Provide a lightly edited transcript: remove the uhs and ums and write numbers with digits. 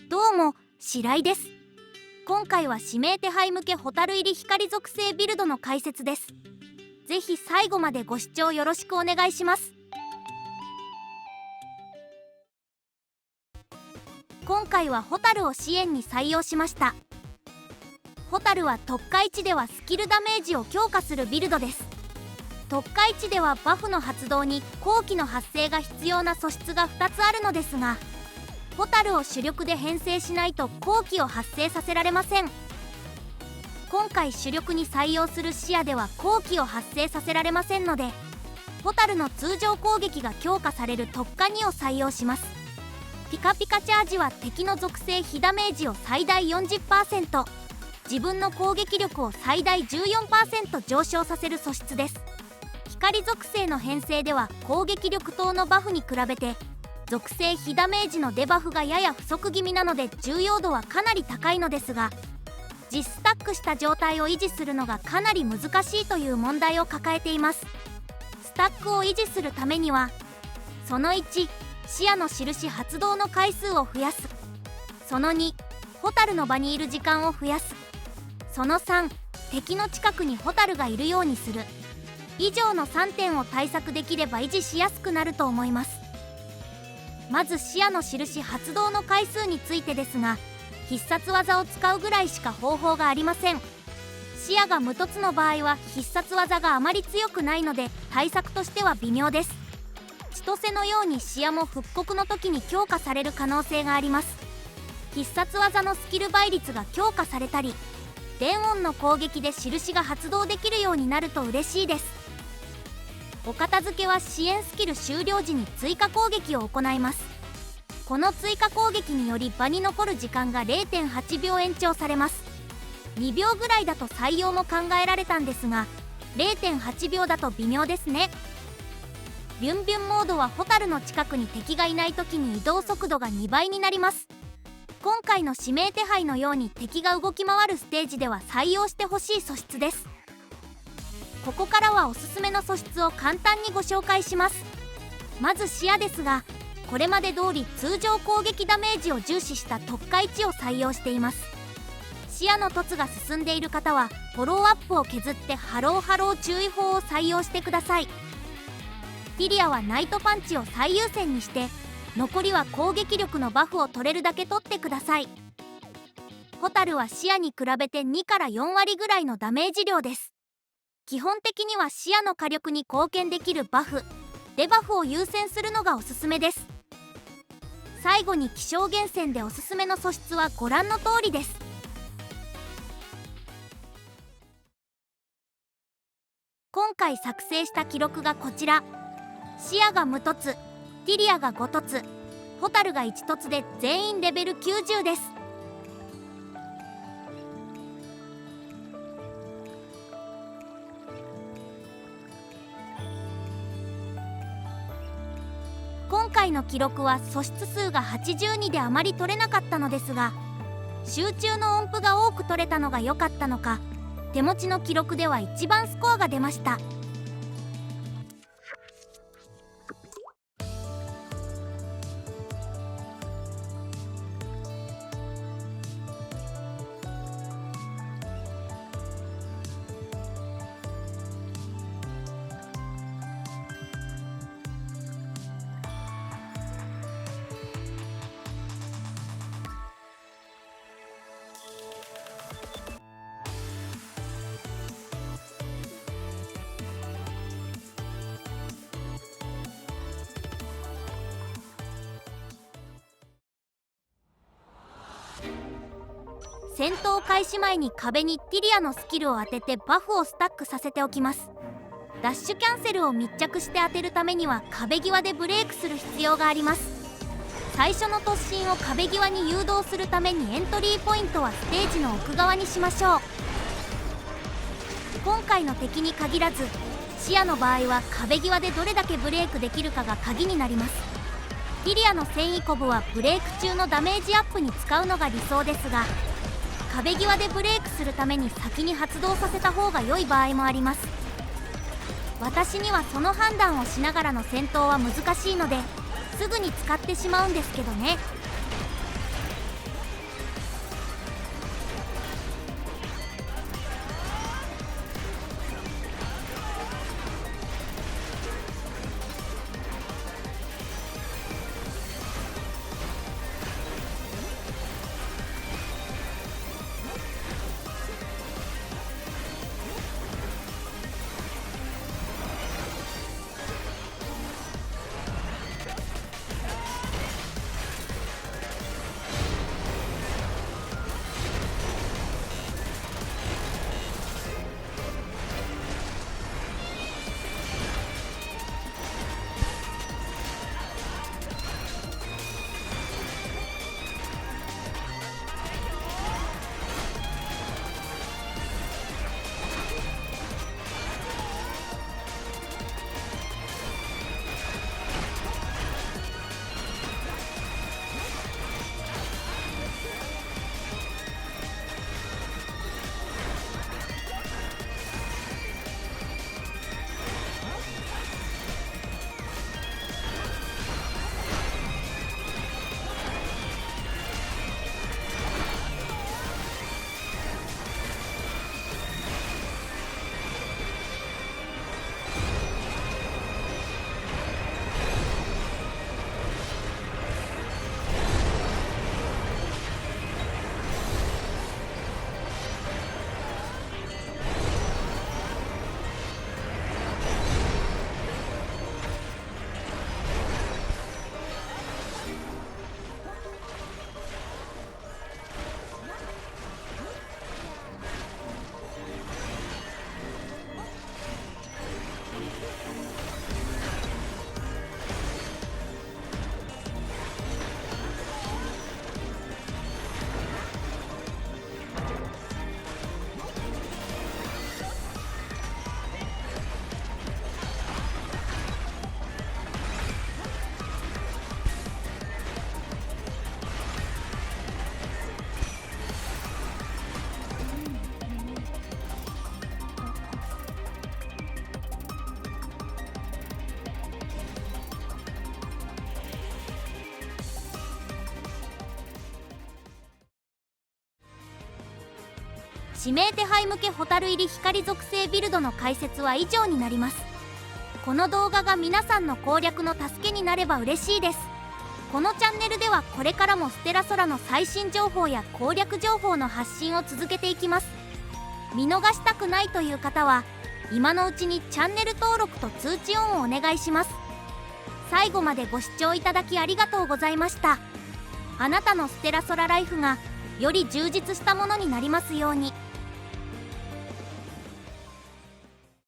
どうも、白井です。今回は指名手配向けホタル入り光属性ビルドの解説です。ぜひ最後までご視聴よろしくお願いします。今回はホタルを支援に採用しました。ホタルは特化1ではスキルダメージを強化するビルドです。特化1ではバフの発動に後期の発生が必要な素質が2つあるのですが、ホタルを主力で編成しないと後期を発生させられません。今回主力に採用する視野では後期を発生させられませんので、ホタルの通常攻撃が強化される特化2を採用します。ピカピカチャージは敵の属性非ダメージを最大 40%、 自分の攻撃力を最大 14% 上昇させる素質です。光属性の編成では攻撃力等のバフに比べて属性非ダメージのデバフがやや不足気味なので重要度はかなり高いのですが、実スタックした状態を維持するのがかなり難しいという問題を抱えています。スタックを維持するためには、その1、視野の印発動の回数を増やす。その2、ホタルの場にいる時間を増やす。その3、敵の近くにホタルがいるようにする。以上の3点を対策できれば維持しやすくなると思います。まず視野の印発動の回数についてですが、必殺技を使うぐらいしか方法がありません。視野が無凸の場合は必殺技があまり強くないので対策としては微妙です。千歳のように視野も復刻の時に強化される可能性があります。必殺技のスキル倍率が強化されたり、電音の攻撃で印が発動できるようになると嬉しいです。お片付けは支援スキル終了時に追加攻撃を行います。この追加攻撃により場に残る時間が 0.8 秒延長されます。2秒ぐらいだと採用も考えられたんですが、 0.8 秒だと微妙ですね。ビュンビュンモードはホタルの近くに敵がいない時に移動速度が2倍になります。今回の指名手配のように敵が動き回るステージでは採用してほしい素質です。ここからはおすすめの素質を簡単にご紹介します。まず視野ですが、これまで通り通常攻撃ダメージを重視した特化1を採用しています。視野の凸が進んでいる方はフォローアップを削ってハローハロー注意報を採用してください。ティリアはナイトパンチを最優先にして、残りは攻撃力のバフを取れるだけ取ってください。ホタルは視野に比べて2から4割ぐらいのダメージ量です。基本的には視野の火力に貢献できるバフ、デバフを優先するのがおすすめです。最後に気象厳選でおすすめの素質はご覧の通りです。今回作成した記録がこちら。視野が無凸、ティリアが5凸、ホタルが1凸で全員レベル90です。今回の記録は素質数が82であまり取れなかったのですが、集中の音符が多く取れたのが良かったのか、手持ちの記録では一番スコアが出ました。戦闘開始前に壁にティリアのスキルを当ててバフをスタックさせておきます。ダッシュキャンセルを密着して当てるためには壁際でブレイクする必要があります。最初の突進を壁際に誘導するためにエントリーポイントはステージの奥側にしましょう。今回の敵に限らず視野の場合は壁際でどれだけブレイクできるかが鍵になります。ティリアの繊維コブはブレイク中のダメージアップに使うのが理想ですが、壁際でブレイクするために先に発動させた方が良い場合もあります。私にはその判断をしながらの戦闘は難しいのですぐに使ってしまうんですけどね。指名手配向けホタル入り光属性ビルドの解説は以上になります。この動画が皆さんの攻略の助けになれば嬉しいです。このチャンネルではこれからもステラ空の最新情報や攻略情報の発信を続けていきます。見逃したくないという方は今のうちにチャンネル登録と通知オンをお願いします。最後までご視聴いただきありがとうございました。あなたのステラ空ライフがより充実したものになりますように。